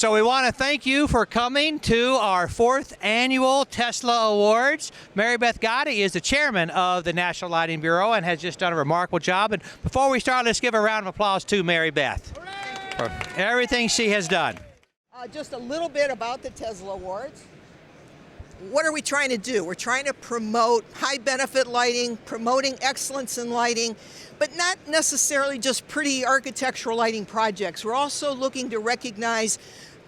So we want to thank you for coming to our 4th annual Tesla Awards. Mary Beth Gotti is the chairman of the National Lighting Bureau and has just done a remarkable job. And before we start, let's give a round of applause to Mary Beth for everything she has done. Just a little bit about the Tesla Awards. What are we trying to do? We're trying to promote high benefit lighting, promoting excellence in lighting, but not necessarily just pretty architectural lighting projects. We're also looking to recognize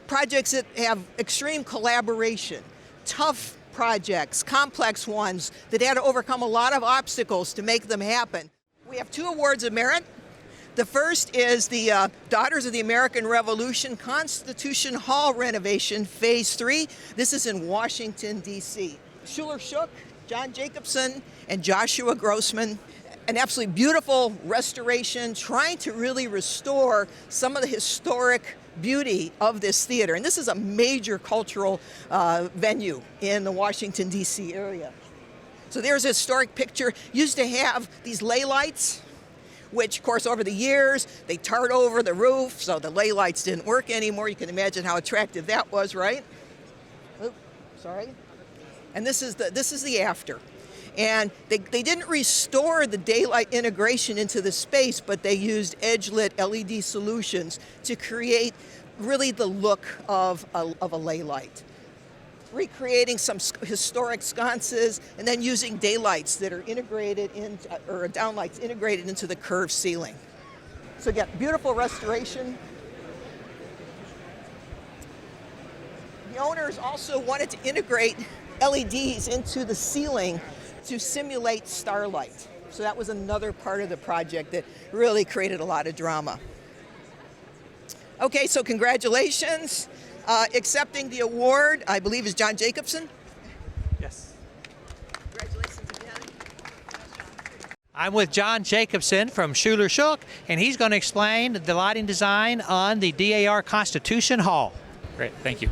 projects that have extreme collaboration, tough projects, complex ones that had to overcome a lot of obstacles to make them happen. We have 2 awards of merit. The first is the Daughters of the American Revolution Constitution Hall renovation, Phase 3. This is in Washington, D.C. Schuler Shook, John Jacobson, and Joshua Grossman. An absolutely beautiful restoration, trying to really restore some of the historic beauty of this theater. And this is a major cultural venue in the Washington, D.C. area. So there's a historic picture. Used to have these ley lights, which, of course, over the years, they tarred over the roof, so the ley lights didn't work anymore. You can imagine how attractive that was, right? Oops, sorry. And this is the after. And they didn't restore the daylight integration into the space, but they used edge-lit LED solutions to create really the look of a ley light. Recreating some historic sconces and then using daylights that are integrated or downlights integrated into the curved ceiling. So again, beautiful restoration. The owners also wanted to integrate LEDs into the ceiling to simulate starlight. So that was another part of the project that really created a lot of drama. Okay, so congratulations. Accepting the award, I believe, is John Jacobson. Yes. Congratulations again. I'm with John Jacobson from Schuler Shook, and he's going to explain the lighting design on the DAR Constitution Hall. Great, thank you.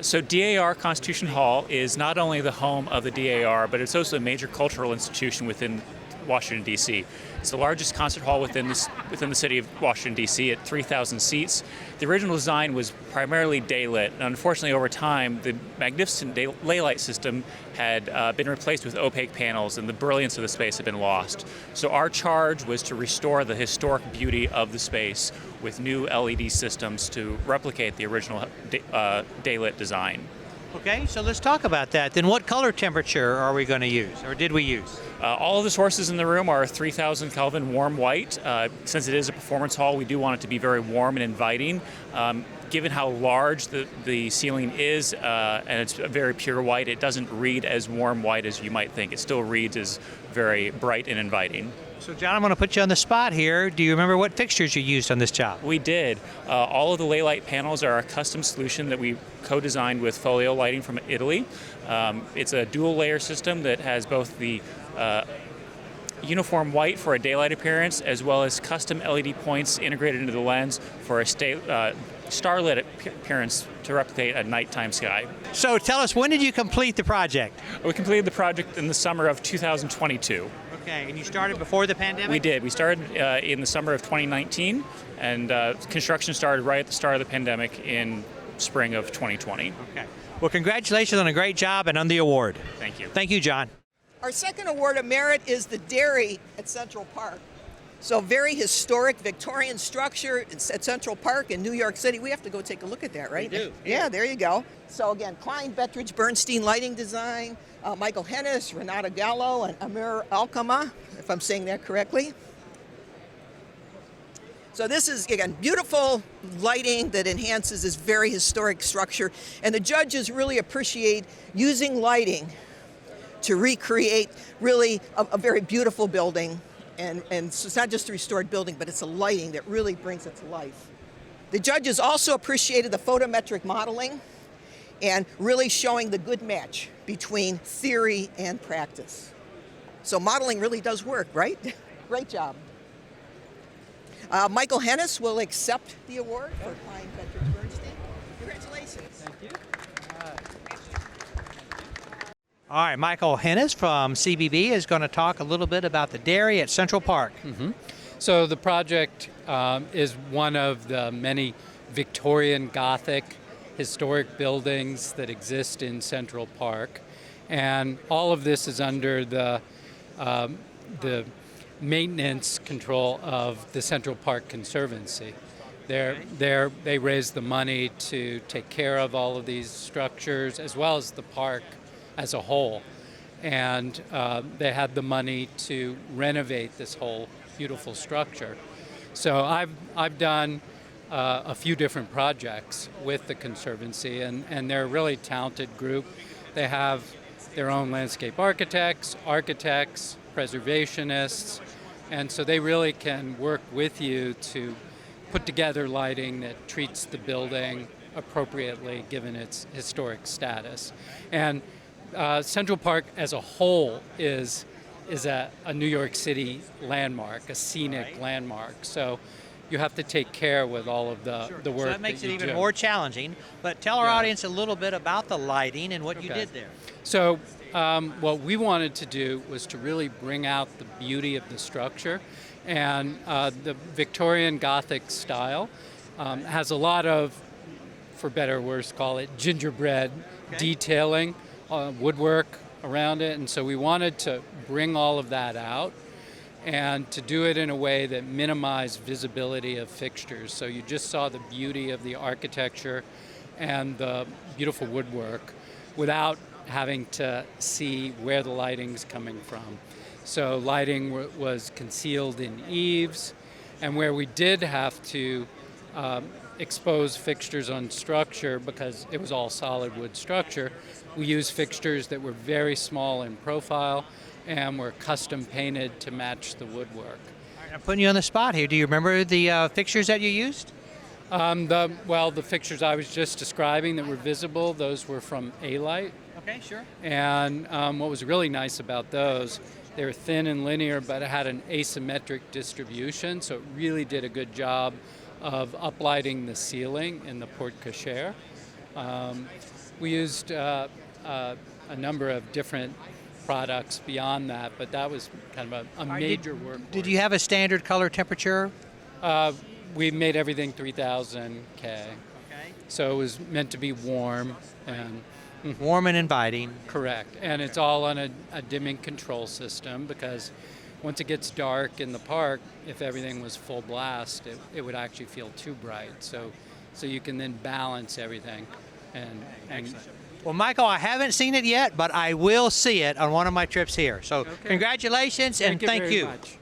So DAR Constitution Hall is not only the home of the DAR, but it's also a major cultural institution within Washington, D.C. It's the largest concert hall within the city of Washington, D.C. at 3,000 seats. The original design was primarily daylit, and unfortunately over time the magnificent ley light system had been replaced with opaque panels, and the brilliance of the space had been lost. So our charge was to restore the historic beauty of the space with new LED systems to replicate the original daylit design. Okay, so let's talk about that. Then what color temperature are we going to use, or did we use? All of the sources in the room are 3,000 Kelvin warm white. Since it is a performance hall, we do want it to be very warm and inviting. Given how large the ceiling is, and it's a very pure white, it doesn't read as warm white as you might think. It still reads as very bright and inviting. So John, I'm going to put you on the spot here. Do you remember what fixtures you used on this job? We did. All of the ley light panels are a custom solution that we co-designed with Folio Lighting from Italy. It's a dual layer system that has both the uniform white for a daylight appearance as well as custom LED points integrated into the lens for a starlit appearance to replicate a nighttime sky. So tell us, when did you complete the project? We completed the project in the summer of 2022. Okay, and you started before the pandemic? We did. We started in the summer of 2019, and construction started right at the start of the pandemic in spring of 2020. Okay. Well, congratulations on a great job and on the award. Thank you. Thank you, John. Our second award of merit is the dairy at Central Park. So very historic Victorian structure at Central Park in New York City. We have to go take a look at that, right? We do. Yeah, there you go. So again, Klein, Bettridge, Bernstein lighting design, Michael Hennes, Renata Gallo, and Amir Alkama, if I'm saying that correctly. So this is, again, beautiful lighting that enhances this very historic structure. And the judges really appreciate using lighting to recreate really a very beautiful building. And so it's not just a restored building, but it's a lighting that really brings it to life. The judges also appreciated the photometric modeling and really showing the good match between theory and practice. So modeling really does work, right? Great job. Michael Hennes will accept the award for Klein, Bettridge, Bernstein. Congratulations. Thank you. All right, Michael Hennes from CBB is going to talk a little bit about the dairy at Central Park. Mm-hmm. So the project is one of the many Victorian Gothic historic buildings that exist in Central Park. And all of this is under the maintenance control of the Central Park Conservancy. They raise the money to take care of all of these structures as well as the park as a whole. And they had the money to renovate this whole beautiful structure. So I've done a few different projects with the Conservancy, and they're a really talented group. They have their own landscape architects, preservationists, and so they really can work with you to put together lighting that treats the building appropriately given its historic status. And Central Park as a whole is a New York City landmark, a scenic landmark. So you have to take care with all of the work. So that makes it even do. more challenging. But tell our audience a little bit about the lighting and what you did there. So what we wanted to do was to really bring out the beauty of the structure. And the Victorian Gothic style has a lot of, for better or worse, call it gingerbread detailing, woodwork around it. And so we wanted to bring all of that out and to do it in a way that minimized visibility of fixtures. So you just saw the beauty of the architecture and the beautiful woodwork without having to see where the lighting's coming from. So lighting was concealed in eaves, and where we did have to expose fixtures on structure because it was all solid wood structure, we used fixtures that were very small in profile and were custom painted to match the woodwork. All right, I'm putting you on the spot here. Do you remember the fixtures that you used? The fixtures I was just describing that were visible, those were from A-Light. Okay, sure. And what was really nice about those, they were thin and linear, but it had an asymmetric distribution, so it really did a good job of uplighting the ceiling in the porte cochere. We used a number of different products beyond that, but that was kind of a major work. Did you have a standard color temperature? We made everything 3000 K. Okay. So it was meant to be warm and Warm and inviting. correct. And it's all on a dimming control system because once it gets dark in the park, if everything was full blast, it would actually feel too bright. So you can then balance everything. And Well, Michael, I haven't seen it yet, but I will see it on one of my trips here. So congratulations and thank very you. much.